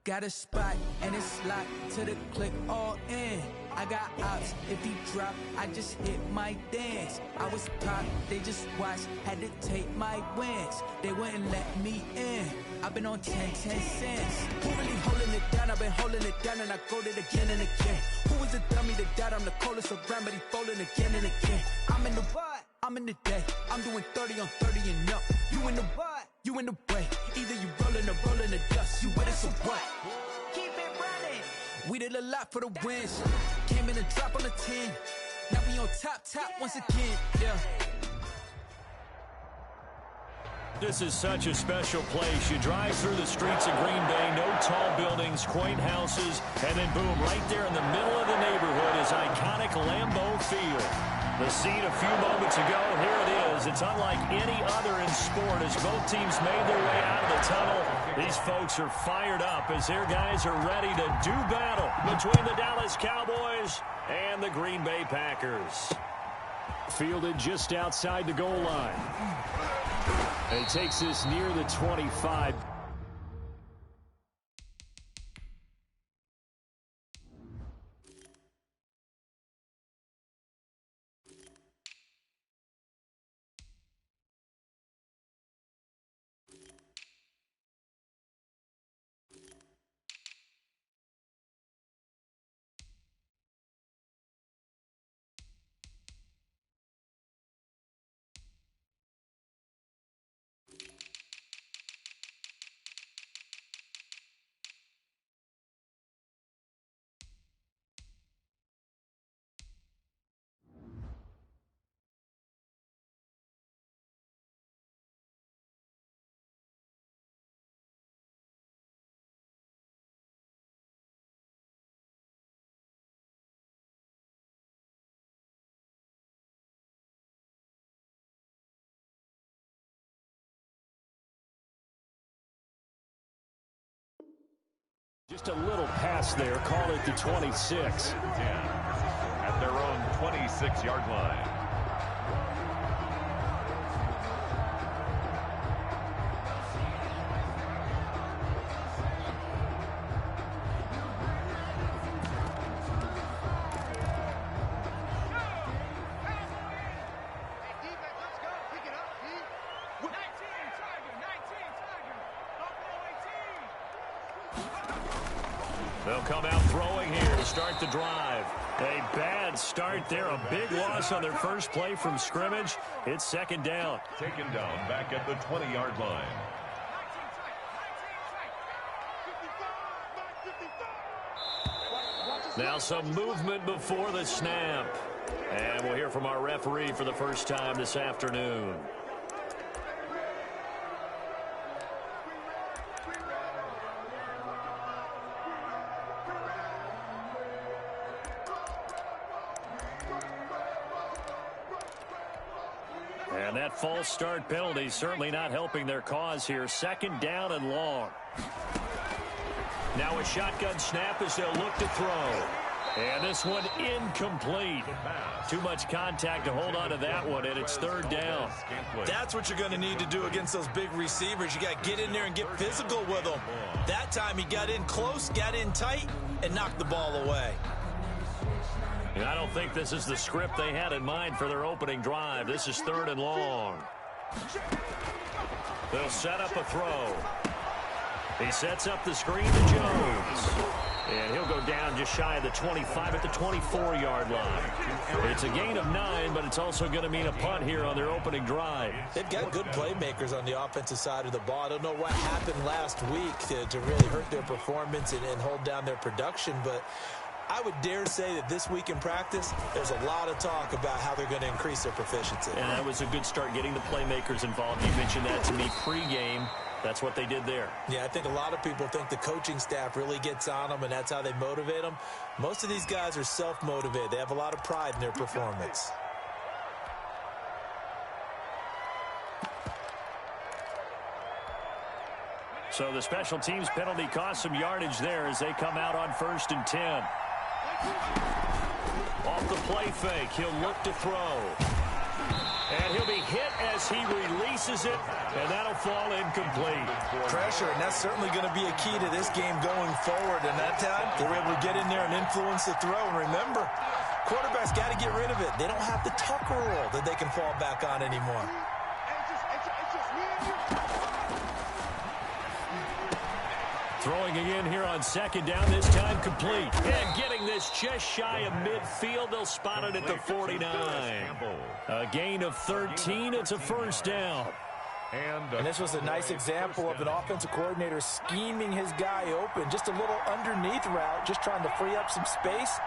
Got a spot and it's locked to the click all in. I got ops, if he drop, I just hit my dance. I was pop, they just watched, had to take my wins. They wouldn't let me in. I've been on 10 cents. Who really holding it down? I've been holding it down and I go it again and again. Who was the dummy that died? I'm the coldest around, but he folding again and again. I'm in the what? I'm in the day. I'm doing 30 on 30 and up. You in the what? You in the way. Either you rolling or rolling the dust. You with us or what? Keep it running. We did a lot for the wins. Came in and drop on the 10. Now we on top once again. Yeah. This is such a special place. You drive through the streets of Green Bay, no tall buildings, quaint houses, and then boom, right there in the middle of the neighborhood is iconic Lambeau Field. The scene a few moments ago, here it is. It's unlike any other in sport as both teams made their way out of the tunnel. These folks are fired up as their guys are ready to do battle between the Dallas Cowboys and the Green Bay Packers. Fielded just outside the goal line. And he takes this near the 25. Just a little pass there. Call it the 26. 10 at their own 26-yard line. They'll come out throwing here to start the drive. A bad start there. A big loss on their first play from scrimmage. It's second down. Taken down back at the 20-yard line. Now some movement before the snap. And we'll hear from our referee for the first time this afternoon. And that false start penalty certainly not helping their cause here. Second down and long. Now a shotgun snap as they'll look to throw. And this one incomplete. Too much contact to hold on to that one, and it's third down. That's what you're going to need to do against those big receivers. You got to get in there and get physical with them. That time he got in close, got in tight, and knocked the ball away. And I don't think this is the script they had in mind for their opening drive. This is third and long. They'll set up a throw. He sets up the screen to Jones. And he'll go down just shy of the 25 at the 24-yard line. It's a gain of 9, but it's also going to mean a punt here on their opening drive. They've got good playmakers on the offensive side of the ball. I don't know what happened last week to really hurt their performance and hold down their production, but I would dare say that this week in practice, there's a lot of talk about how they're going to increase their proficiency. And that was a good start getting the playmakers involved. You mentioned that to me pregame. That's what they did there. Yeah, I think a lot of people think the coaching staff really gets on them, and that's how they motivate them. Most of these guys are self-motivated. They have a lot of pride in their performance. So the special teams penalty cost some yardage there as they come out on 1st and 10. Off the play fake, he'll look to throw. And he'll be hit as he releases it, and that'll fall incomplete. Pressure, and that's certainly going to be a key to this game going forward. And that time, they were able to get in there and influence the throw. And remember, quarterbacks got to get rid of it. They don't have the Tucker rule that they can fall back on anymore. Throwing again here on second down, this time complete. And getting this just shy of midfield, they'll spot it at the 49. A gain of 13, it's a first down. And this was a nice example of an offensive coordinator scheming his guy open. Just a little underneath route, just trying to free up some space,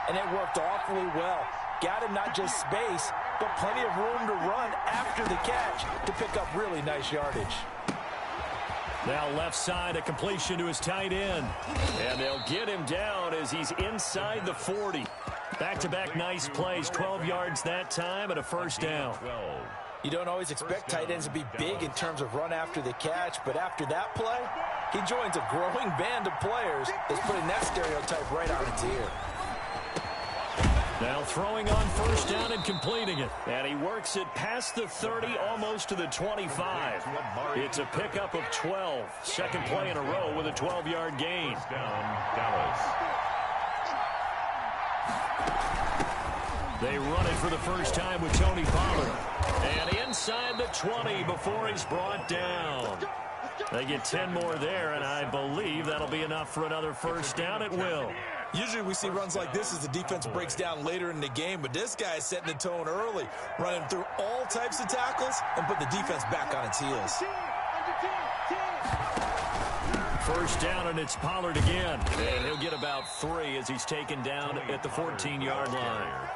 and it worked awfully well. Got him not just space, but plenty of room to run after the catch to pick up really nice yardage. Now left side, a completion to his tight end. And they'll get him down as he's inside the 40. Back-to-back nice plays, 12 yards that time and a first down. You don't always expect tight ends to be big in terms of run after the catch, but after that play, he joins a growing band of players that's putting that stereotype right on its ear. Now throwing on first down and completing it. And he works it past the 30, almost to the 25. It's a pickup of 12. Second play in a row with a 12-yard gain. They run it for the first time with Tony Pollard. And inside the 20 before he's brought down. They get 10 more there, and I believe that'll be enough for another first down at will. Usually we see runs like this as the defense breaks down later in the game, but this guy is setting the tone early, running through all types of tackles and put the defense back on its heels. First down, and it's Pollard again. And he'll get about 3 as he's taken down at the 14-yard line.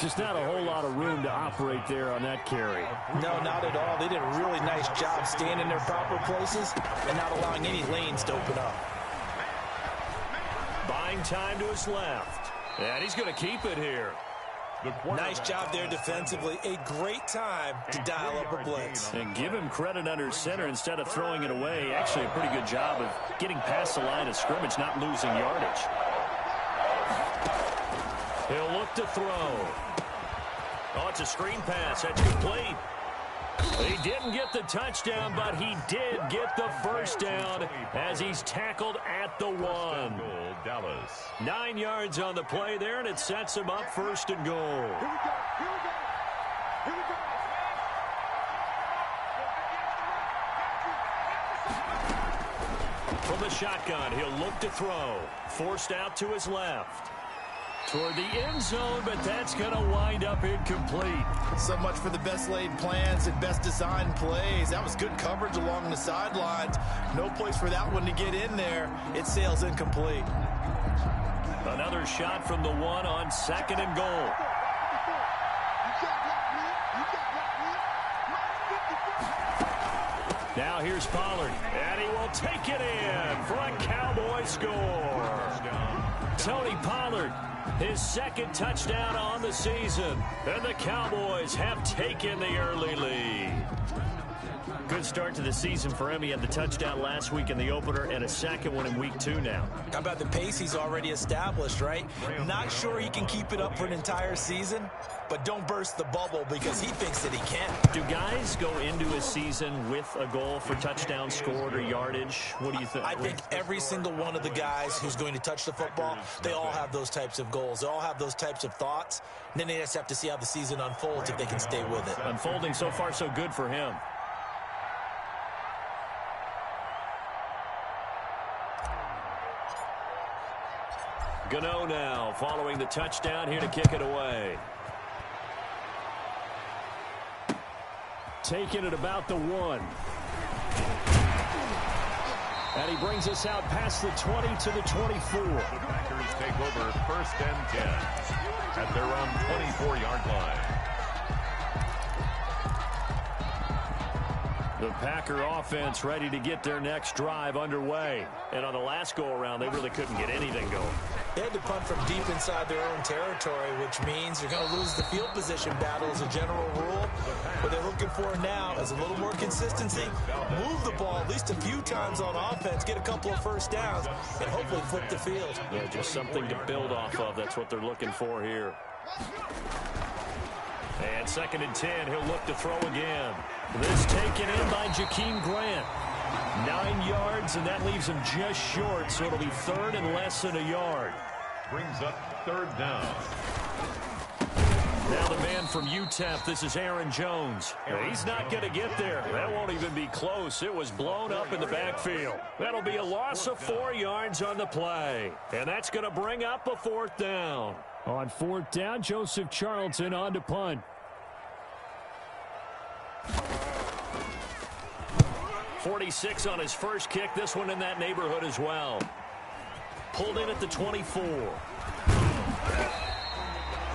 Just not a whole lot of room to operate there on that carry. No, not at all. They did a really nice job staying in their proper places and not allowing any lanes to open up. Buying time to his left. And he's going to keep it here. Nice job there defensively. A great time to dial up a blitz. And give him credit under center instead of throwing it away. Actually a pretty good job of getting past the line of scrimmage, not losing yardage. He'll look to throw. Oh, it's a screen pass. That's complete. He didn't get the touchdown, but he did get the first down as he's tackled at the 1. 9 yards on the play there, and it sets him up first and goal. From the shotgun, he'll look to throw. Forced out to his left. Toward the end zone, but that's going to wind up incomplete. So much for the best laid plans and best designed plays. That was good coverage along the sidelines. No place for that one to get in there. It sails incomplete. Another shot from the 1 on second and goal. Now here's Pollard, and he will take it in for a Cowboy score. Tony Pollard, his second touchdown on the season, and the Cowboys have taken the early lead. Good start to the season for him. He had the touchdown last week in the opener and a second one in week 2 now. How about the pace he's already established, right? Not sure he can keep it up for an entire season, but don't burst the bubble because he thinks that he can. Do guys go into a season with a goal for touchdown scored or yardage? What do you think? I think every single one of the guys who's going to touch the football, they all have those types of goals. They all have those types of thoughts. And then they just have to see how the season unfolds if they can stay with it. Unfolding so far so good for him. Gano now following the touchdown here to kick it away. Taking it about the 1. And he brings us out past the 20 to the 24. The Packers take over first and 10 at their own 24-yard line. The Packer offense ready to get their next drive underway. And on the last go-around, they really couldn't get anything going. They had to punt from deep inside their own territory, which means they're going to lose the field position battle as a general rule. What they're looking for now is a little more consistency, move the ball at least a few times on offense, get a couple of first downs, and hopefully flip the field. Yeah, just something to build off of. That's what they're looking for here. And 2nd and 10, he'll look to throw again. This taken in by Jakeem Grant. 9 yards, and that leaves him just short, so it'll be 3rd and less than a yard. Brings up 3rd down. Now the man from UTEP, this is Aaron Jones. He's not going to get there. That won't even be close. It was blown up in the backfield. That'll be a loss of 4 yards on the play. And that's going to bring up a 4th down. On 4th down, Joseph Charlton on to punt. .46 on his first kick. This one in that neighborhood as well. Pulled in at the 24.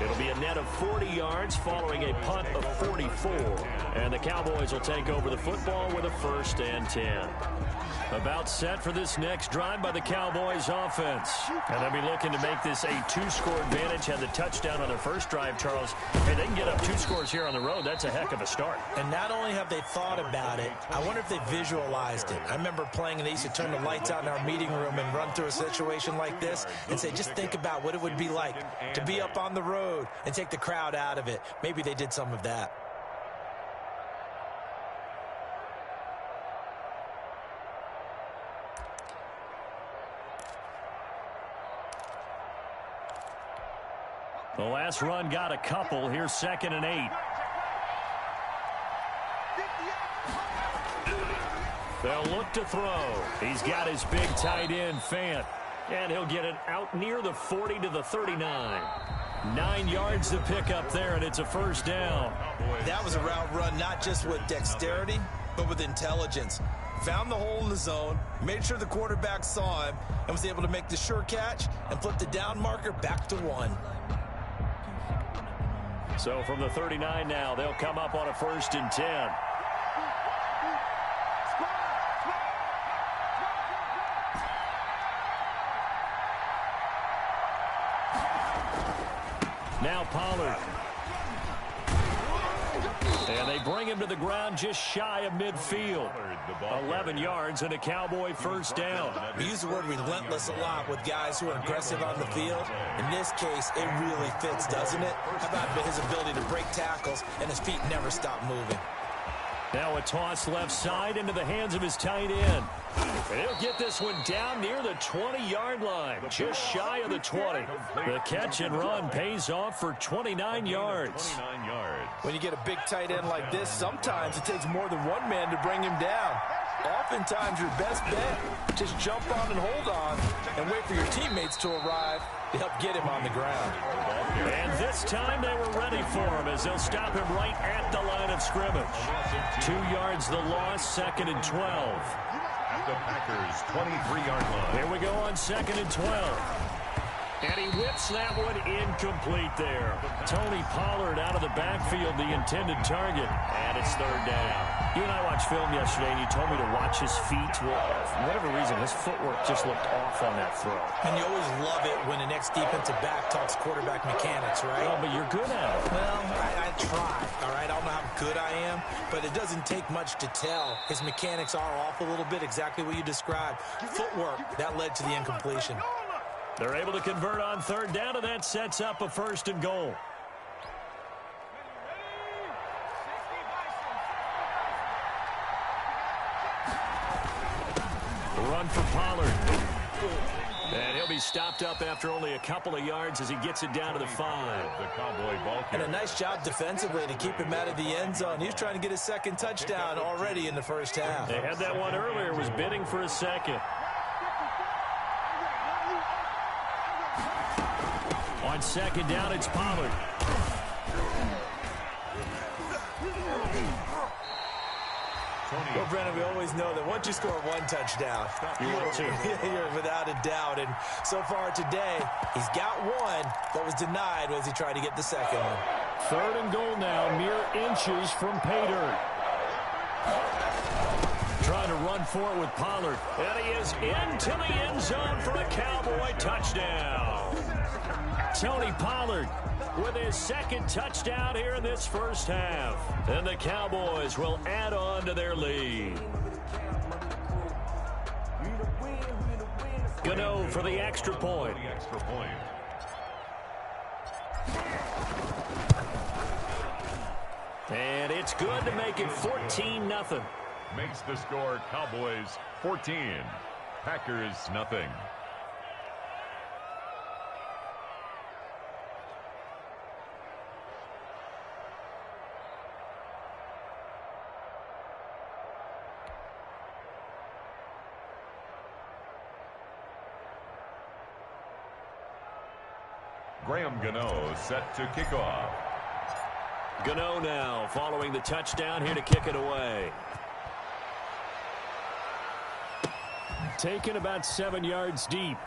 It'll be a net of 40 yards following a punt of 44. And the Cowboys will take over the football with a 1st and 10. About set for this next drive by the Cowboys offense. And they'll be looking to make this a 2-score advantage. Had the touchdown on their first drive, Charles. Hey, they can get up 2 scores here on the road. That's a heck of a start. And not only have they thought about it, I wonder if they visualized it. I remember playing and they used to turn the lights out in our meeting room and run through a situation like this and say, just think about what it would be like to be up on the road and take the crowd out of it. Maybe they did some of that. The last run got a couple. Here's 2nd and 8. They'll look to throw. He's got his big tight end, Fant. And he'll get it out near the 40 to the 39. 9 yards to pick up there, and it's a 1st down. That was a route run not just with dexterity, but with intelligence. Found the hole in the zone, made sure the quarterback saw him, and was able to make the sure catch and flip the down marker back to 1. So from the 39 now, they'll come up on a 1st and 10. Now Pollard. And they bring him to the ground just shy of midfield. 11 yards and a Cowboy 1st down. We use the word relentless a lot with guys who are aggressive on the field. In this case, it really fits, doesn't it? How about his ability to break tackles and his feet never stop moving? Now a toss left side into the hands of his tight end. And he'll get this one down near the 20-yard line, just shy of the 20. The catch and run pays off for 29 yards. When you get a big tight end like this, sometimes it takes more than one man to bring him down. Oftentimes your best bet, just jump on and hold on and wait for your teammates to arrive to help get him on the ground. And this time they were ready for him as they'll stop him right at the line of scrimmage. 2 yards the loss, 2nd and 12. At the Packers' 23-yard line. Here we go on 2nd and 12. And he whips that one incomplete there. Tony Pollard out of the backfield, the intended target. And it's 3rd down. You and I watched film yesterday, and you told me to watch his feet. Well, for whatever reason, his footwork just looked off on that throw. And you always love it when the next defensive back talks quarterback mechanics, right? Well, but you're good at it. Well, I try, all right? I don't know how good I am, but it doesn't take much to tell. His mechanics are off a little bit, exactly what you described. Footwork, that led to the incompletion. They're able to convert on 3rd down, and that sets up a 1st and goal. Run for Pollard. And he'll be stopped up after only a couple of yards as he gets it down to the 5. The Cowboy ball And a nice job defensively to keep him out of the end zone. He was trying to get his 2nd touchdown already in the 1st half. They had that one earlier, was bidding for a 2nd. On 2nd down, it's Pollard. Well, Brennan, we always know that once you score one touchdown, you're without a doubt. And so far today, he's got one, but was denied as he tried to get the 2nd one. 3rd and goal now, mere inches from pay dirt. Trying to run for it with Pollard. And he is into the end zone for a Cowboy touchdown. Tony Pollard with his 2nd touchdown here in this 1st half. And the Cowboys will add on to their lead. Gano for the extra point. And it's good to make it 14-0. Makes the score Cowboys 14, Packers nothing. Graham Gano set to kick off. Gano now following the touchdown here to kick it away. Taken about 7 yards deep.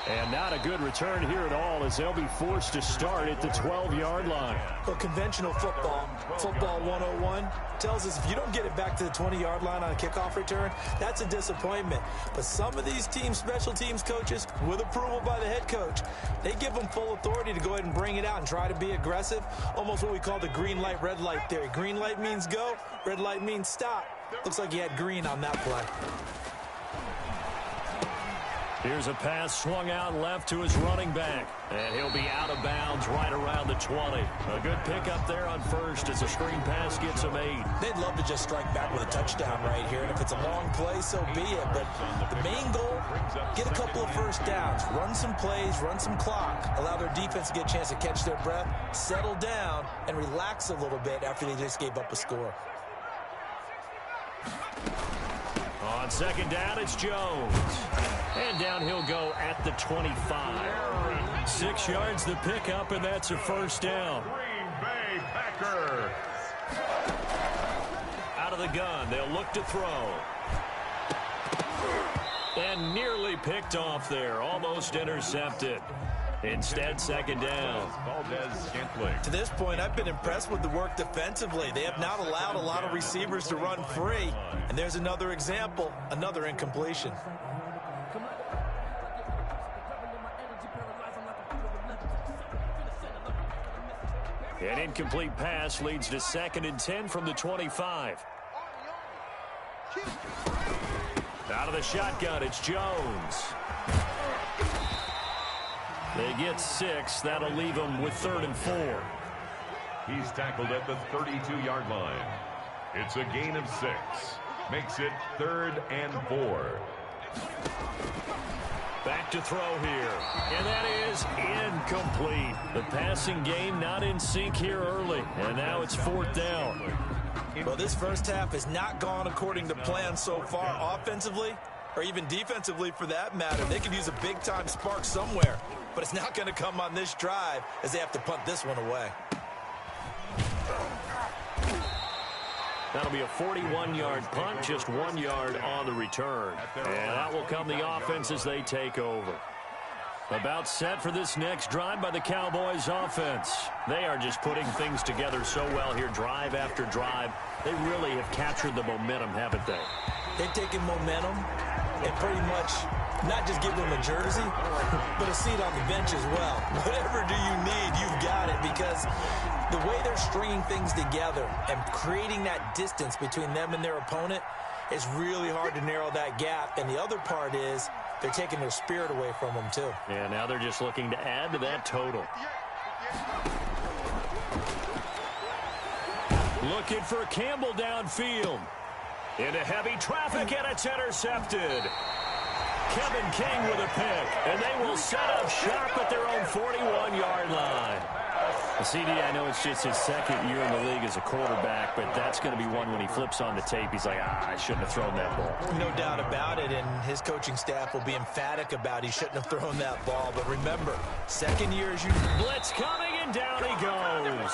And not a good return here at all as they'll be forced to start at the 12-yard line. Well, conventional football 101, tells us if you don't get it back to the 20-yard line on a kickoff return, that's a disappointment. But some of these special teams coaches, with approval by the head coach, they give them full authority to go ahead and bring it out and try to be aggressive, almost what we call the green light, red light theory. Green light means go, red light means stop. Looks like he had green on that play. Here's a pass swung out left to his running back. And he'll be out of bounds right around the 20. A good pickup there on first as the screen pass gets him 8. They'd love to just strike back with a touchdown right here. And if it's a long play, so be it. But the main goal, get a couple of first downs. Run some plays, run some clock. Allow their defense to get a chance to catch their breath, settle down, and relax a little bit after they just gave up a score. On second down, it's Jones. And down he'll go at the 25. 6 yards the pickup, and that's a first down. Green Bay Packers. Out of the gun, they'll look to throw. And nearly picked off there, almost intercepted. Instead, second down. To this point, I've been impressed with the work defensively. They have not allowed a lot of receivers to run free. And there's another example, another incompletion. An incomplete pass leads to 2nd and 10 from the 25. Out of the shotgun, it's Jones. They get 6. That'll leave them with 3rd and 4. He's tackled at the 32-yard line. It's a gain of 6. Makes it 3rd and 4. Back to throw here. And that is incomplete. The passing game not in sync here early. And now it's 4th down. Well, this first half has not gone according to plan so far offensively, or even defensively for that matter. They could use a big-time spark somewhere, but it's not going to come on this drive as they have to punt this one away. That'll be a 41-yard punt, just 1 yard on the return. And that will come the offense as they take over. About set for this next drive by the Cowboys offense. They are just putting things together so well here, drive after drive. They really have captured the momentum, haven't they? They've taken momentum and pretty much not just give them a jersey, but a seat on the bench as well. Whatever do you need, you've got it, because the way they're stringing things together and creating that distance between them and their opponent is really hard to narrow that gap. And the other part is they're taking their spirit away from them, too. Yeah, now they're just looking to add to that total. Looking for Campbell downfield. Into heavy traffic, and it's intercepted. Kevin King with a pick, and they will set up shop at their own 41-yard line. CD, I know it's just his 2nd year in the league as a quarterback, but that's going to be one when he flips on the tape. He's like, I shouldn't have thrown that ball. No doubt about it, and his coaching staff will be emphatic about he shouldn't have thrown that ball. But remember, 2nd year is usually... Blitz coming, and down he goes.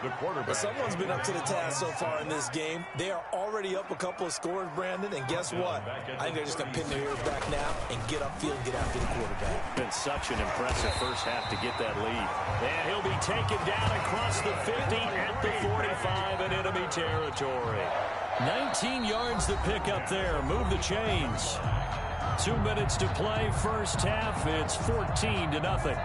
The quarterback. But someone's been up to the task so far in this game. They are already up a couple of scores, Brandon, and guess what? I think they're just going to pin their ears back now and get upfield and get after the quarterback. Been such an impressive first half to get that lead. And he'll be taken down across the 50 at the 45 in enemy territory. 19 yards to pick up there. Move the chains. 2 minutes to play first half. It's 14-0.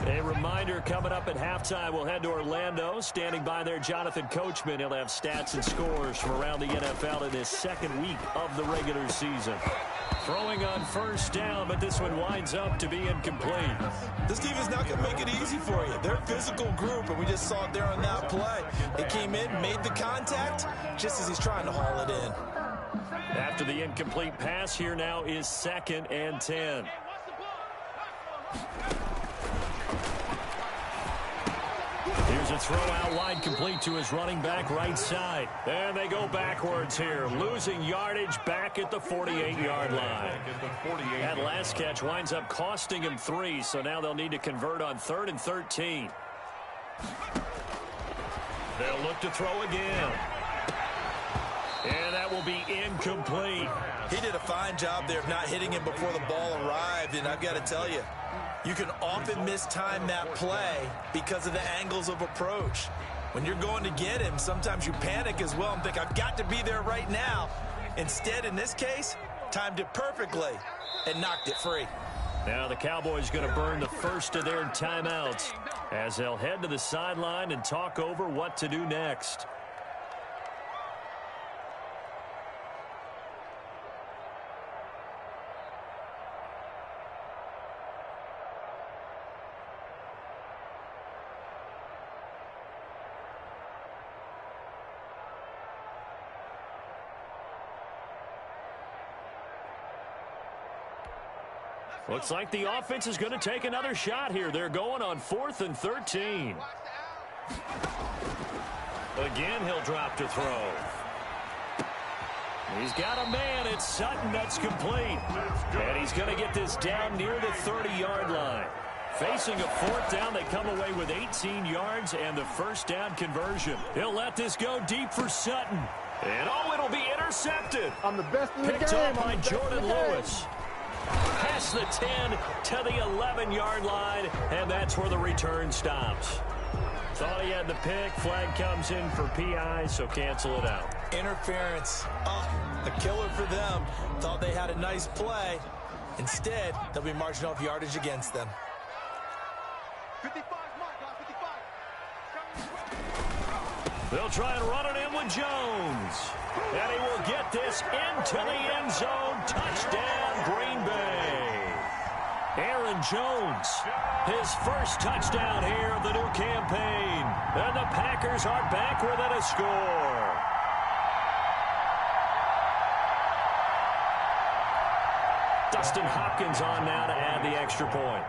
A reminder, coming up at halftime, we'll head to Orlando. Standing by there, Jonathan Coachman. He'll have stats and scores from around the NFL in this second week of the regular season. Throwing on first down, but this one winds up to be incomplete. This defense not going to make it easy for you. They're a physical group, and we just saw it there on that play. They came in, made the contact, just as he's trying to haul it in. After the incomplete pass, here now is 2nd and 10. Here's a throw out wide, complete to his running back right side. And they go backwards here, losing yardage back at the 48-yard line. That last catch winds up costing him 3, so now they'll need to convert on 3rd and 13. They'll look to throw again. And that will be incomplete. He did a fine job there of not hitting him before the ball arrived, and I've got to tell you, you can often mistime that play because of the angles of approach. When you're going to get him, sometimes you panic as well and think, I've got to be there right now. Instead, in this case, timed it perfectly and knocked it free. Now the Cowboys going to burn the first of their timeouts as they'll head to the sideline and talk over what to do next. Looks like the offense is going to take another shot here. They're going on 4th and 13. Again, he'll drop to throw. He's got a man. It's Sutton. That's complete. And he's going to get this down near the 30-yard line. Facing a 4th down, they come away with 18 yards and the first down conversion. He'll let this go deep for Sutton. And, oh, it'll be intercepted. I'm the best in the game. Picked up by Jordan Lewis. Past the 10 to the 11-yard line, and that's where the return stops. Thought he had the pick. Flag comes in for PI, so cancel it out. Interference. A killer for them. Thought they had a nice play. Instead, they'll be marching off yardage against them. 55, They'll try and run it in with Jones. And he will get this into the end zone. Touchdown, Green Bay. Aaron Jones, his first touchdown here of the new campaign. And the Packers are back within a score. Dustin Hopkins on now to add the extra point.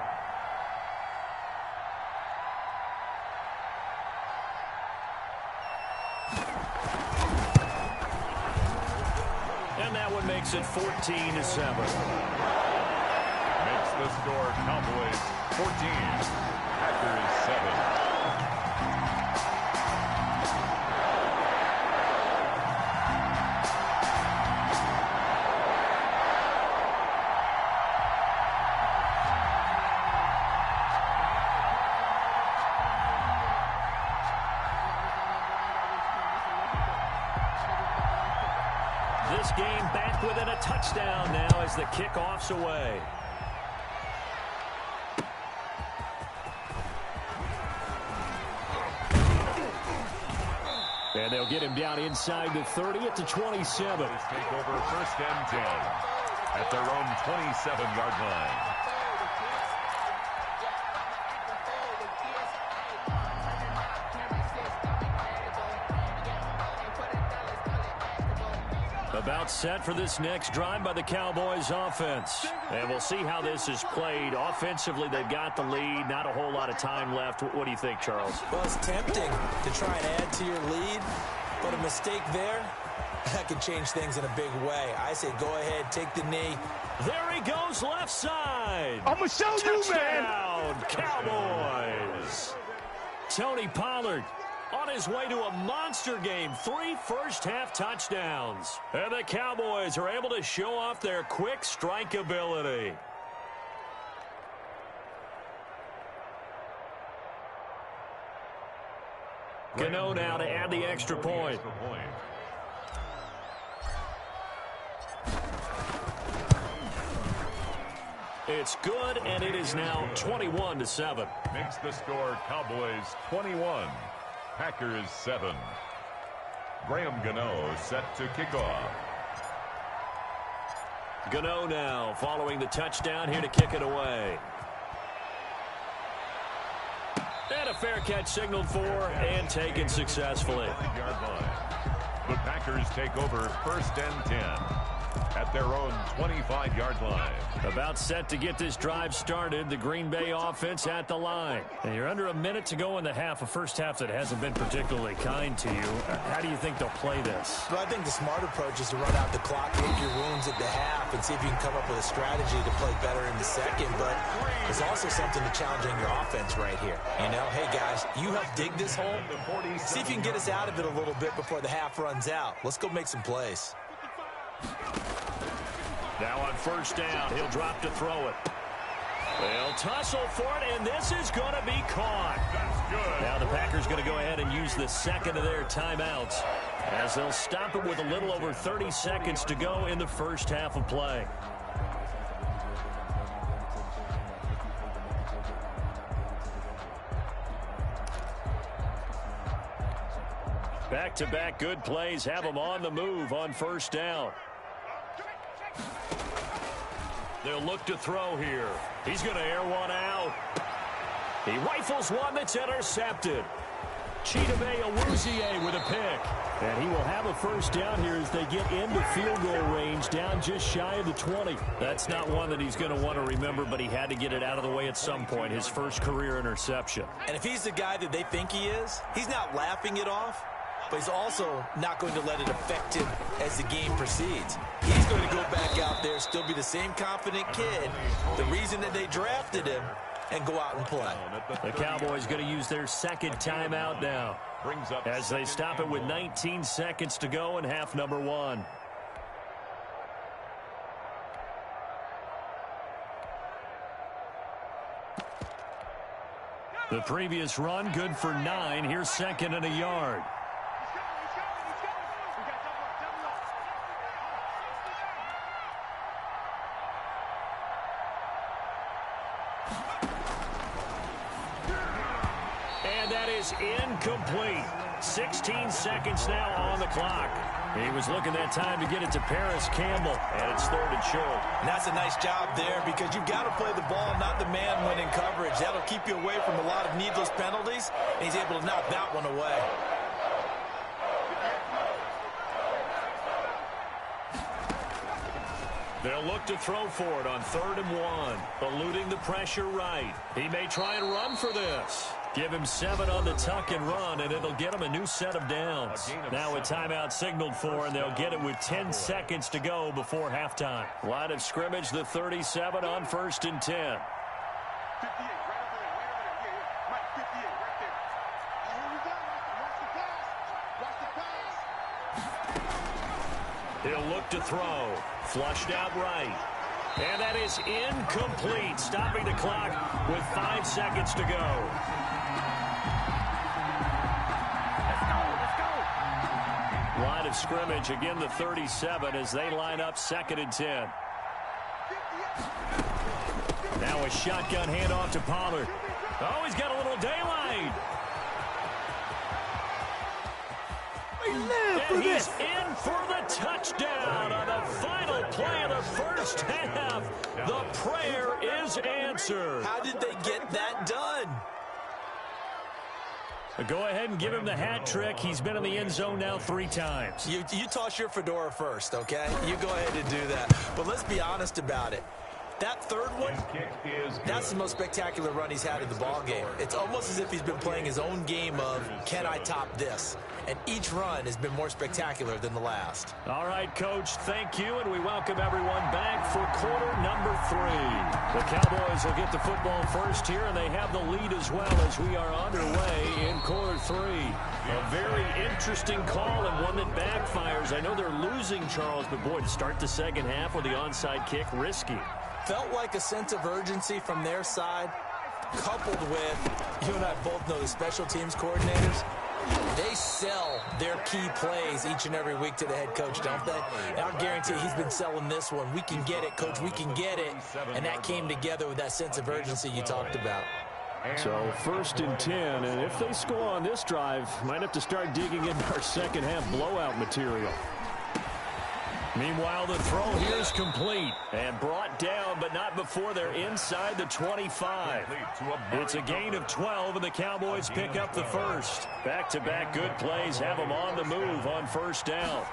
And that one makes it 14-7. Makes the score Cowboys 14, Packers 7. This game back within a touchdown now as the kickoff's away. And they'll get him down inside the 30 at the 27. Take over 1st and 10 at their own 27-yard line. About set for this next drive by the Cowboys offense. And we'll see how this is played. Offensively, they've got the lead. Not a whole lot of time left. What do you think, Charles? Well, it's tempting to try and add to your lead, but a mistake there, that could change things in a big way. I say go ahead, take the knee. There he goes, left side. I'm going to show you, man. Touchdown, Cowboys. Tony Pollard on his way to a monster game. 3 first-half touchdowns. And the Cowboys are able to show off their quick strike ability. Gano now to add the extra point. It's good, and it is now 21-7. Makes the score Cowboys 21, Packers 7. Graham Gano set to kick off. Gano now following the touchdown here to kick it away. And a fair catch signaled for and taken successfully. The Packers take over 1st and 10 at their own 25-yard line. About set to get this drive started. The Green Bay offense at the line. And you're under a minute to go in the half, a first half that hasn't been particularly kind to you. How do you think they'll play this? Well, I think the smart approach is to run out the clock, lick your wounds at the half, and see if you can come up with a strategy to play better in the second. But there's also something to challenging your offense right here. You know, hey, guys, you help dig this hole. See if you can get us out of it a little bit before the half runs out. Let's go make some plays. Now on 1st down, he'll drop to throw it. They'll tussle for it, and this is going to be caught. That's good. Now the Packers going to go ahead and use the second of their timeouts as they'll stop it with a little over 30 seconds to go in the first half of play. Back-to-back good plays have them on the move on 1st down. They'll look to throw here. He's going to air one out. He rifles one that's intercepted. Chidobe Awuzie with a pick. And he will have a 1st down here as they get into field goal range, down just shy of the 20. That's not one that he's going to want to remember, but he had to get it out of the way at some point, his first career interception. And if he's the guy that they think he is, he's not laughing it off, but he's also not going to let it affect him as the game proceeds. He's going to go back out there, still be the same confident kid, the reason that they drafted him, and go out and play. The Cowboys going to use their second timeout now as they stop it with 19 seconds to go in half number 1. The previous run good for 9. Here's 2nd and a yard. Incomplete. 16 seconds now on the clock. He was looking that time to get it to Paris Campbell, and it's 3rd and short. And that's a nice job there because you've got to play the ball, not the man when in coverage. That'll keep you away from a lot of needless penalties, and he's able to knock that one away. They'll look to throw for it on 3rd and 1, eluding the pressure right. He may try and run for this. Give him 7 on the tuck and run, and it'll get him a new set of downs. Now a timeout signaled for, and they'll get it with 10 seconds to go before halftime. Line of scrimmage, the 37 on 1st and 10. 58, right over there, yeah. Mike, 58, right there. Here we go. Watch the pass. He'll look to throw. Flushed out right. And that is incomplete, stopping the clock with 5 seconds to go. Line of scrimmage, again the 37 as they line up 2nd and 10. Now a shotgun handoff to Pollard. Oh, he's got a little daylight. And he's in for the touchdown on the final play of the first half. The prayer is answered. How did they get that done? Go ahead and give him the hat trick. He's been in the end zone now 3 times. You toss your fedora first, okay? You go ahead and do that. But let's be honest about it. That 3rd one, that's the most spectacular run he's had in the ballgame. It's almost as if he's been playing his own game of, can I top this? And each run has been more spectacular than the last. All right, Coach, thank you, and we welcome everyone back for quarter number 3. The Cowboys will get the football first here, and they have the lead as well as we are underway in quarter 3. A very interesting call and one that backfires. I know they're losing, Charles, but boy, to start the second half with the onside kick, risky. Felt like a sense of urgency from their side, coupled with, you and I both know the special teams coordinators, they sell their key plays each and every week to the head coach, don't they? And I'll guarantee he's been selling this one. We can get it, coach. We can get it. And that came together with that sense of urgency you talked about. So 1st and 10, and if they score on this drive, might have to start digging into our second half blowout material. Meanwhile, the throw here is complete and brought down, but not before they're inside the 25. It's a gain of 12, and the Cowboys pick up the first. Back-to-back good plays have them on the move on 1st down.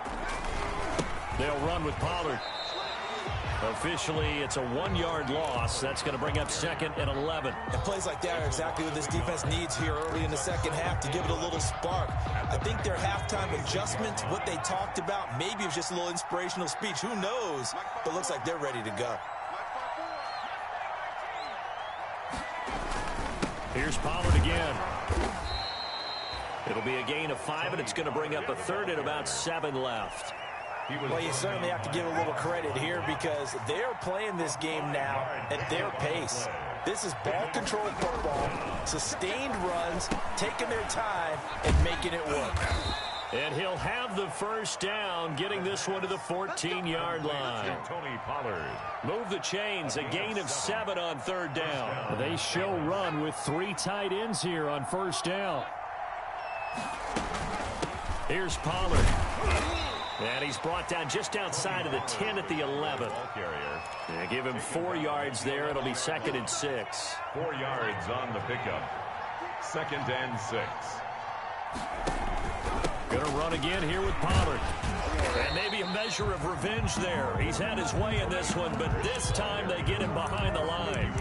They'll run with Pollard. Officially, it's a 1-yard loss. That's going to bring up 2nd and 11. And plays like that are exactly what this defense needs here early in the second half to give it a little spark. I think their halftime adjustment, what they talked about, maybe it was just a little inspirational speech. Who knows? But it looks like they're ready to go. Here's Pollard again. It'll be a gain of 5, and it's going to bring up a 3rd and about 7 left. Well, you certainly have to give a little credit here because they're playing this game now at their pace. This is ball control football, sustained runs, taking their time, and making it work. And he'll have the 1st down, getting this one to the 14-yard line. Tony Pollard. Move the chains, a gain of 7 on 3rd down. They show run with 3 tight ends here on 1st down. Here's Pollard. And he's brought down just outside of the 10 at the 11. They give him 4 yards there. It'll be 2nd and 6. 4 yards on the pickup. 2nd and 6. Going to run again here with Pollard. And maybe a measure of revenge there. He's had his way in this one, but this time they get him behind the line.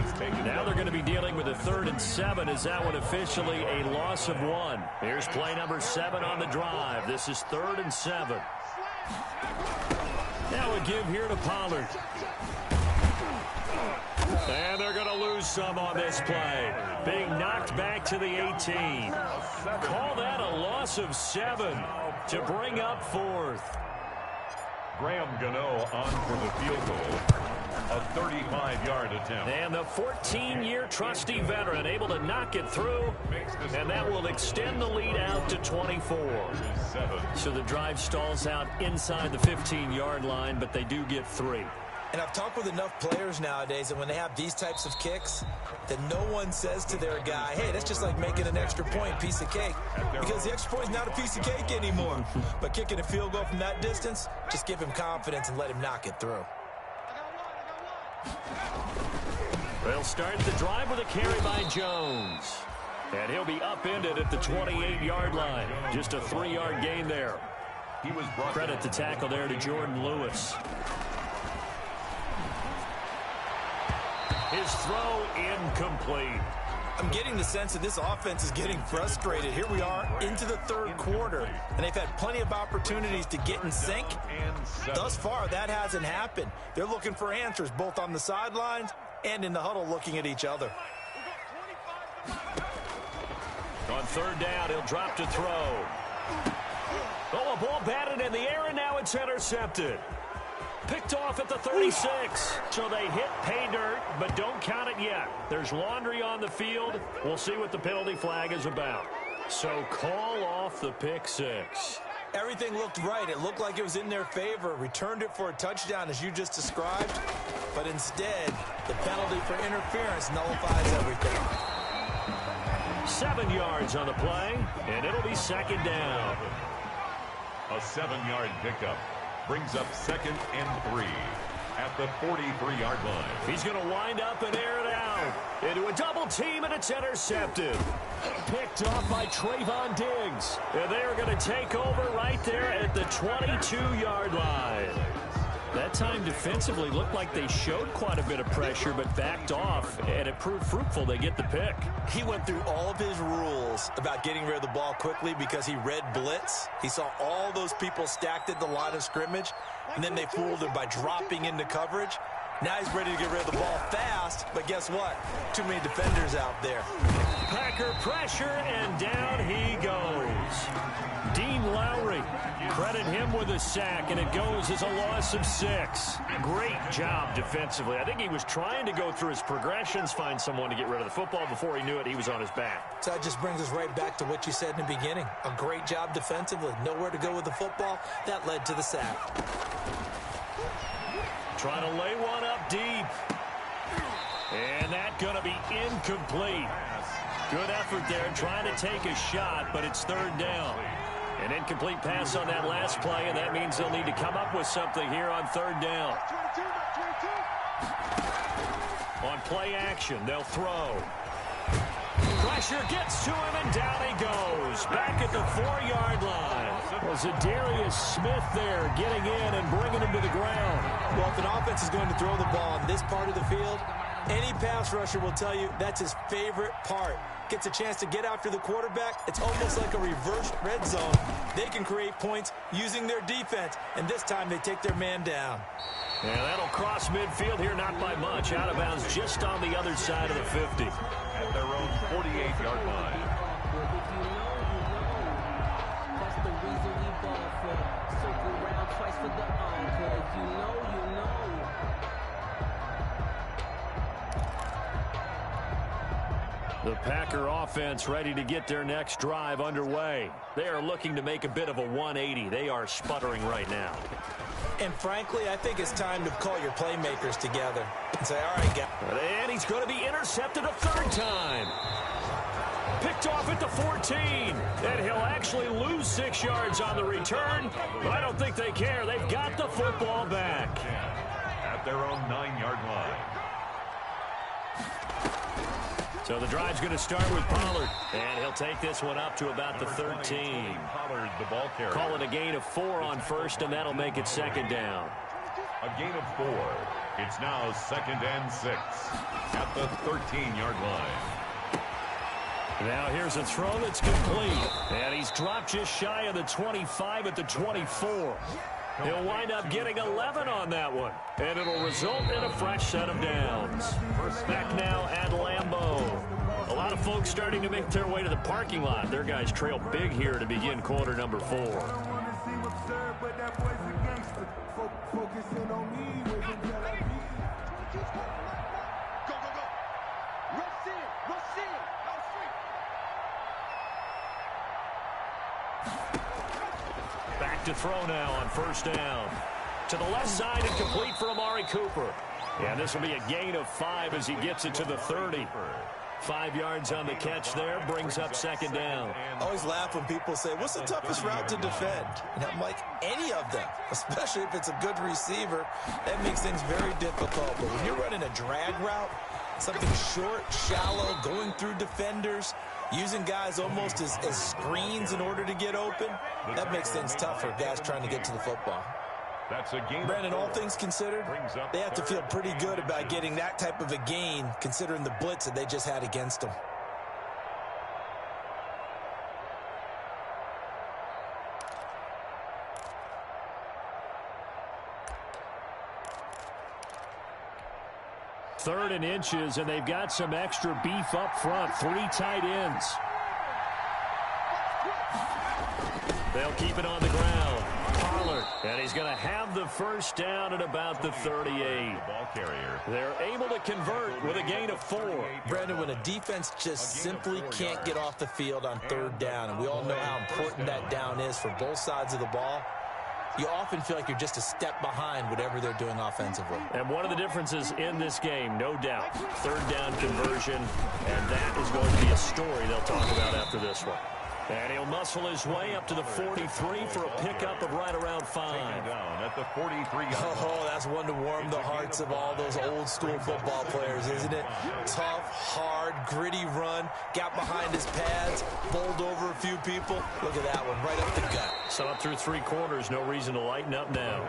Now they're going to be dealing with a 3rd and 7. Is that one officially a loss of 1? Here's play number 7 on the drive. This is 3rd and 7. Now a give here to Pollard. And they're going to lose some on this play. Being knocked back to the 18. Call that a loss of 7 to bring up 4th. Graham Gano on for the field goal. A 35-yard attempt. And the 14-year trusty veteran able to knock it through. And that will extend the lead out to 24. So the drive stalls out inside the 15-yard line, but they do get 3. And I've talked with enough players nowadays, and when they have these types of kicks, that no one says to their guy, hey, that's just like making an extra point, piece of cake. Because the extra point is not a piece of cake anymore. But kicking a field goal from that distance, just give him confidence and let him knock it through. They'll start the drive with a carry by Jones. And he'll be upended at the 28-yard line. Just a 3-yard gain there. Credit the tackle there to Jordan Lewis. His throw incomplete. I'm getting the sense that this offense is getting frustrated. Here we are into the 3rd quarter, and they've had plenty of opportunities to get in sync. Thus far, that hasn't happened. They're looking for answers both on the sidelines and in the huddle looking at each other. On 3rd down, he'll drop to throw. Oh, a ball batted in the air, and now it's intercepted. Picked off at the 36. So they hit pay dirt, but don't count it yet. There's laundry on the field. We'll see what the penalty flag is about. So call off the pick 6. Everything looked right. It looked like it was in their favor. Returned it for a touchdown, as you just described. But instead, the penalty for interference nullifies everything. 7 yards on the play, and it'll be 2nd down. A 7-yard pickup brings up 2nd and 3 at the 43-yard line. He's going to wind up and air it out into a double team, and it's intercepted. Picked off by Trayvon Diggs. And they are going to take over right there at the 22-yard line. That time defensively looked like they showed quite a bit of pressure but backed off, and it proved fruitful. They get the pick. He went through all of his rules about getting rid of the ball quickly because he read blitz. He saw all those people stacked at the line of scrimmage, and then they fooled him by dropping into coverage. Now he's ready to get rid of the ball fast, but guess what? Too many defenders out there. Packer pressure, and down he goes. Dean Lowry, credit credit him with a sack, and it goes as a loss of 6. Great job defensively. I think he was trying to go through his progressions, find someone to get rid of the football. Before he knew it, he was on his back. So that just brings us right back to what you said in the beginning. A great job defensively. Nowhere to go with the football. That led to the sack. Trying to lay one up deep. And that's going to be incomplete. Good effort there, trying to take a shot, but it's 3rd down. An incomplete pass on that last play, and that means they'll need to come up with something here on 3rd down. On play action, they'll throw. Pressure gets to him, and down he goes. Back at the 4-yard line. Well, Zadarius Smith there getting in and bringing him to the ground. Well, if an offense is going to throw the ball on this part of the field, any pass rusher will tell you that's his favorite part. Gets a chance to get after the quarterback. It's almost like a reverse red zone. They can create points using their defense, and this time they take their man down. And that'll cross midfield here, not by much. Out of bounds just on the other side of the 50. At their own 48-yard line. That's the reason we ball for. Circle around twice for the cause you know. The Packer offense ready to get their next drive underway. They are looking to make a bit of a 180. They are sputtering right now. And frankly, I think it's time to call your playmakers together and say, all right, guys. And he's going to be intercepted a 3rd time. Picked off at the 14. And he'll actually lose 6 yards on the return. But I don't think they care. They've got the football back. At their own 9-yard line. So the drive's going to start with Pollard. And he'll take this one up to about the 13. Pollard, the ball carrier. Call it a gain of 4 on 1st, and that'll make it 2nd down. A gain of 4. It's now 2nd and 6 at the 13-yard line. Now here's a throw that's complete. And he's dropped just shy of the 25 at the 24. He'll wind up getting 11 on that one. And it'll result in a fresh set of downs. Back now at Lambeau. A lot of folks starting to make their way to the parking lot. Their guys trail big here to begin quarter number 4. Back to throw now on 1st down. To the left side and complete for Amari Cooper. And this will be a gain of 5 as he gets it to the 30. 5 yards on the catch there, brings up 2nd down. I always laugh when people say, what's the toughest route to defend? And I'm like, any of them, especially if it's a good receiver. That makes things very difficult. But when you're running a drag route, something short, shallow, going through defenders, using guys almost as screens in order to get open, that makes things tougher, guys trying to get to the football. That's a gain. Brandon, all things considered, they have to feel pretty good about getting that type of a gain, considering the blitz that they just had against them. Third and inches, and they've got some extra beef up front. 3 tight ends. They'll keep it on the ground. Pollard, and he's going to have the 1st down at about the 38. Ball carrier. They're able to convert with a gain of 4. Brandon, when a defense just simply can't get off the field on 3rd down, and we all know how important that down is for both sides of the ball, you often feel like you're just a step behind whatever they're doing offensively. And one of the differences in this game, no doubt, 3rd down conversion, and that is going to be a story they'll talk about after this one. And he'll muscle his way up to the 43 for a pickup of right around 5. Down at the 43. Oh, that's one to warm the hearts of all those old school football players, isn't it? Tough, hard, gritty run, got behind his pads, bowled over a few people. Look at that one, right up the gut. So up through 3 quarters, no reason to lighten up now.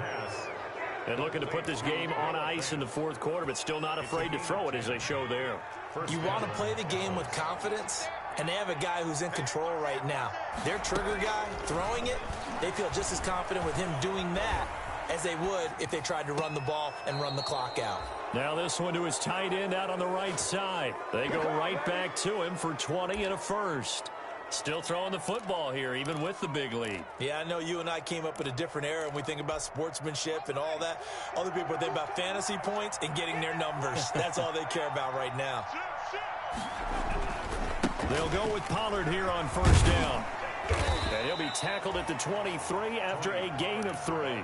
And looking to put this game on ice in the 4th quarter, but still not afraid to throw it as they show there. You want to play the game with confidence? And they have a guy who's in control right now. Their trigger guy, throwing it, they feel just as confident with him doing that as they would if they tried to run the ball and run the clock out. Now this one to his tight end out on the right side. They go right back to him for 20 and a 1st. Still throwing the football here, even with the big lead. Yeah, I know you and I came up in a different era, and we think about sportsmanship and all that. Other people think about fantasy points and getting their numbers. That's all they care about right now. They'll go with Pollard here on first down. And he'll be tackled at the 23 after a gain of 3.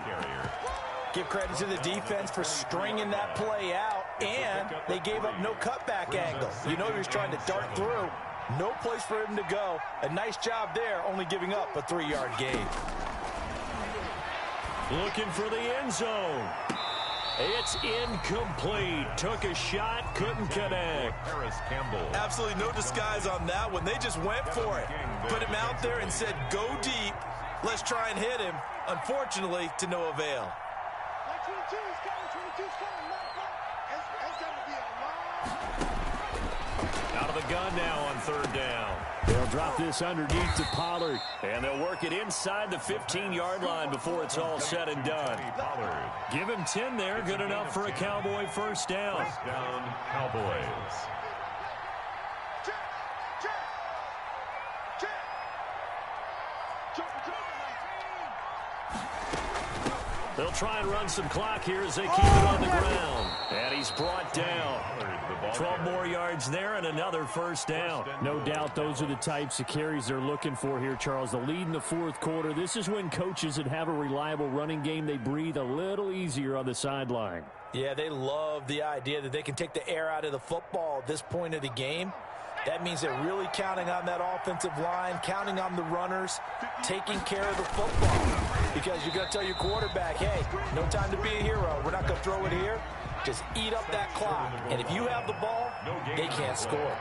Give credit to the defense for stringing that play out, and they gave up no cutback angle. You know he was trying to dart through. No place for him to go. A nice job there, only giving up a 3-yard gain. Looking for the end zone. It's incomplete. Took a shot, couldn't connect. Harris Campbell. Absolutely no disguise on that one. They just went for it. Put him out there and said, go deep. Let's try and hit him. Unfortunately, to no avail. 22's coming. 22's coming. It's going to be a long... Out of the gun now on third down. They'll drop this underneath to Pollard. And they'll work it inside the 15-yard line before it's all said and done. Pollard. Give him 10 there. Good enough for a Cowboy first down. First down, Cowboys. They'll try and run some clock here as they keep it on the ground. And he's brought down. 12 more yards there and another first down. No doubt those are the types of carries they're looking for here, Charles. The lead in the fourth quarter. This is when coaches that have a reliable running game, they breathe a little easier on the sideline. Yeah, they love the idea that they can take the air out of the football at this point of the game. That means they're really counting on that offensive line, counting on the runners, taking care of the football. Because you're going to tell your quarterback, hey, no time to be a hero. We're not going to throw it here. Just eat up that clock. And if you have the ball, they can't score.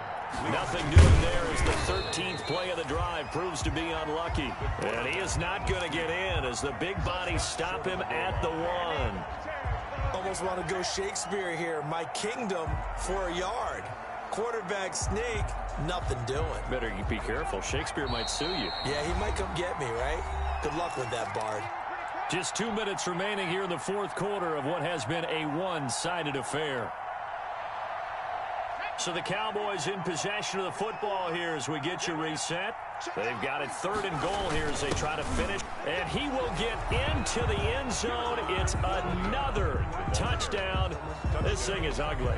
Nothing doing there as the 13th play of the drive proves to be unlucky. And he is not going to get in as the big bodies stop him at the 1. Almost want to go Shakespeare here. My kingdom for a yard. Quarterback sneak, nothing doing. Better be careful. Shakespeare might sue you. Yeah, he might come get me, right? Good luck with that, Bard. Just 2 minutes remaining here in the fourth quarter of what has been a one-sided affair. So the Cowboys in possession of the football here as we get you reset. They've got it 3rd and goal here as they try to finish. And he will get into the end zone. It's another touchdown. This thing is ugly.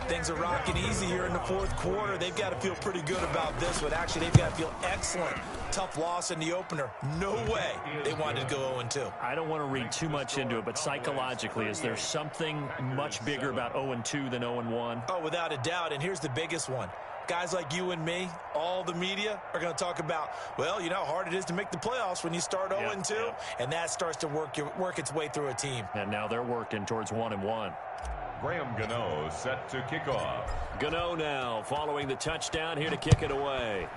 Things are rocking easy here in the fourth quarter. They've got to feel pretty good about this one. Actually, they've got to feel excellent. Tough loss in the opener. No way they wanted to go 0-2. I don't want to read too much into it, but psychologically, is there something much bigger about 0-2 than 0-1? Oh, without a doubt. And here's the biggest one. Guys like you and me, all the media, are going to talk about, well, you know how hard it is to make the playoffs when you start 0-2, and that starts to work its way through a team. And now they're working towards 1-1. Graham Gano set to kick off. Gano now following the touchdown here to kick it away.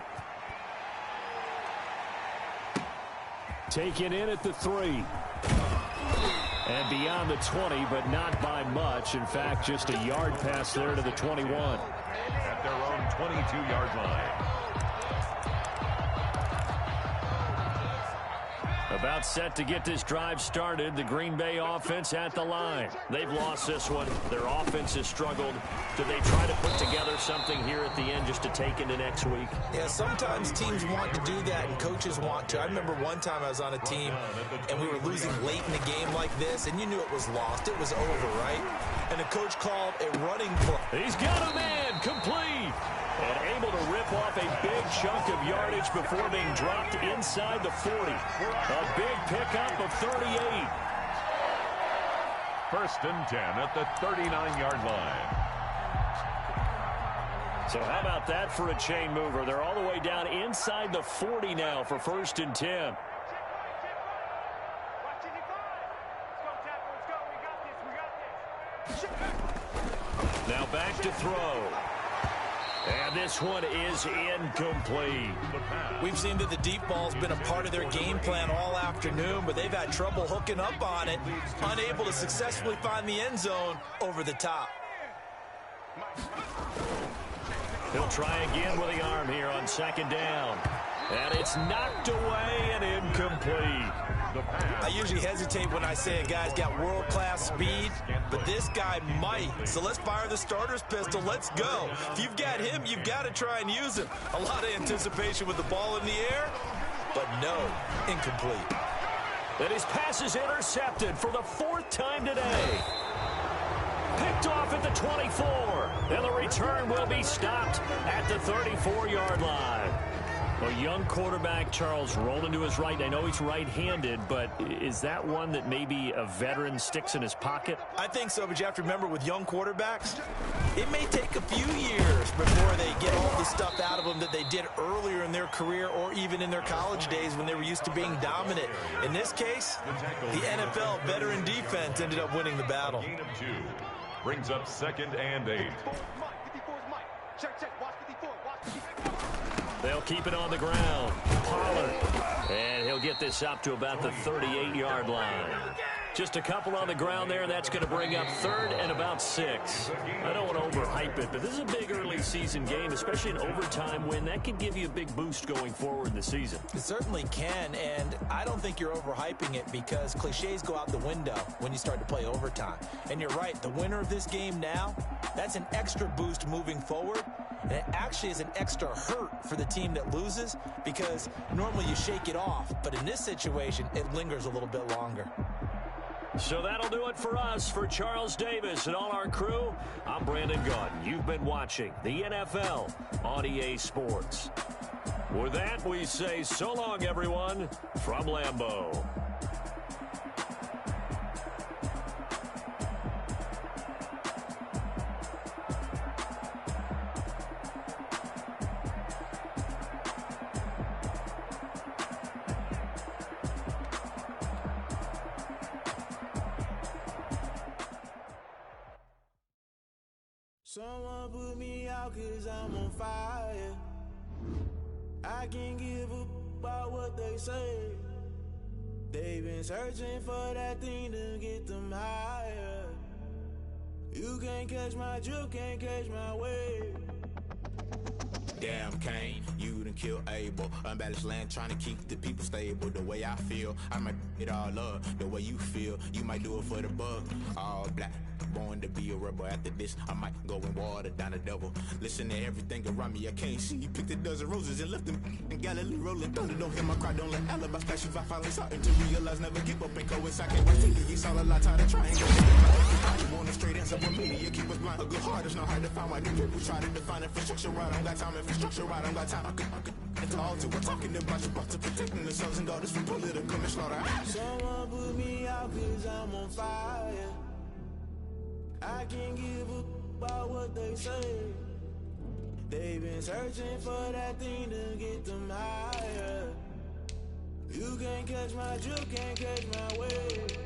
Taken in at the 3. And beyond the 20, but not by much. In fact, just a yard pass there to the 21. At their own 22-yard line. About set to get this drive started. The Green Bay offense at the line. They've lost this one. Their offense has struggled. Do they try to put together something here at the end just to take into next week? Yeah, sometimes teams want to do that and coaches want to. I remember one time I was on a team and we were losing late in the game like this, and you knew it was lost. It was over, right? And the coach called a running play. He's got a man complete. And able to rip off a big chunk of yardage before being dropped inside the 40. A big pickup of 38. 1st and 10 at the 39-yard line. So how about that for a chain mover? They're all the way down inside the 40 now for 1st and 10. Now back to throw. And this one is incomplete. We've seen that the deep ball's been a part of their game plan all afternoon, but they've had trouble hooking up on it, unable to successfully find the end zone over the top. He'll try again with the arm here on 2nd down. And it's knocked away and incomplete. The pass. I usually hesitate when I say a guy's got world-class speed, but this guy might. So let's fire the starter's pistol. Let's go. If you've got him, you've got to try and use him. A lot of anticipation with the ball in the air, but no, incomplete. And his pass is intercepted for the 4th time today. Picked off at the 24. And the return will be stopped at the 34-yard line. A young quarterback, Charles, rolling to his right. I know he's right-handed, but is that one that maybe a veteran sticks in his pocket? I think so, but you have to remember with young quarterbacks, it may take a few years before they get all the stuff out of them that they did earlier in their career or even in their college days when they were used to being dominant. In this case, the NFL veteran defense ended up winning the battle. Gain of 2. Brings up 2nd and 8. They'll keep it on the ground. Pollard. And he'll get this up to about the 38-yard line. Just a couple on the ground there. That's going to bring up 3rd and about 6. I don't want to overhype it, but this is a big early season game, especially an overtime win. That can give you a big boost going forward in the season. It certainly can, and I don't think you're overhyping it because cliches go out the window when you start to play overtime. And you're right, the winner of this game now, that's an extra boost moving forward. And it actually is an extra hurt for the team that loses because normally you shake it off. But in this situation, it lingers a little bit longer. So that'll do it for us. For Charles Davis and all our crew, I'm Brandon Gunn. You've been watching the NFL on EA Sports. With that, we say so long, everyone, from Lambeau. Someone put me out 'cause I'm on fire. I can't give up about what they say. They've been searching for that thing to get them higher. You can't catch my drift, can't catch my wave. Damn Kane, you done killed Abel. Unbalanced land trying to keep the people stable. The way I feel, I might it all up. The way you feel, you might do it for the bug. All black, born to be a rebel. After this, I might go and water down the devil. Listen to everything around me, I can't see. You picked a dozen roses and left them in Galilee rolling thunder. Don't hear my cry, don't let alibis flash. If I finally starting to realize, never give up and coincide. Can't wait to get it's all a lot, time to try and go. I want a straight answer with media, keep us blind. A good heart is not hard to find. Why do people try to define infrastructure right? I don't got time, infrastructure right, I don't got time. I could talk to. We're talking about you, about to protecting the sons and daughters from political and slaughter. Someone put me out 'cause I'm on fire. I can't give up about what they say. They've been searching for that thing to get them higher. You can't catch my drift, can't catch my wave.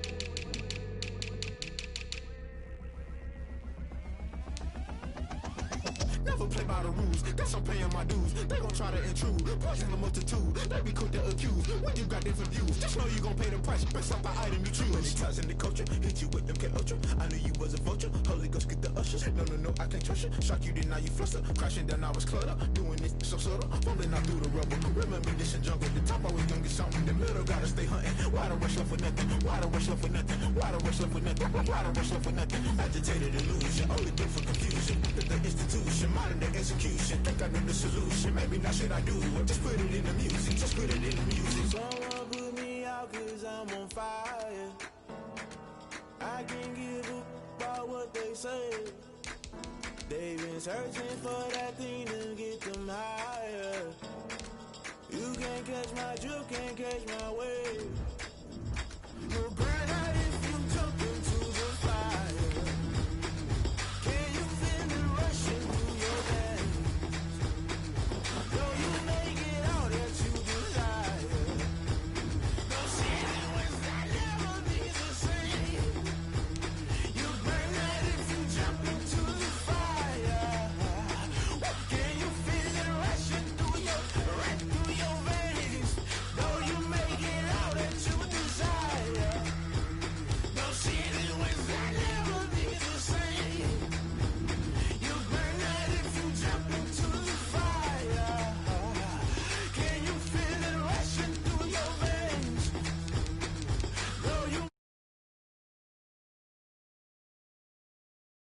Never play by the rules, guess I'm paying my dues. They gon' try to intrude, poison the multitude. They be quick to accuse, when you got different views. Just know you gon' pay the price, based off the item you choose. Ties in the culture, hit you with MK Ultra. I knew you was a vulture, Holy Ghost get the ushers. No, I can't trust you. Shock you, then now you fluster. Crashing down, I was cluttered. Doing this so subtle, fumbling out through the rubble. Remember this in jungle, the top always gonna get something. In the middle, gotta stay hunting. Why the rush left with nothing? Why the rush left with nothing? Why the rush left with nothing? Why the rush left with nothing? Agitated illusion, only good for confusion. The institution, modern day execution. Think I know the solution. Maybe not should I do it? Just put it in the music. Just put it in the music. Someone put me out 'cause I'm on fire. I can't give up about what they say. They've been searching for that thing to get them higher. You can't catch my drift, can't catch my wave.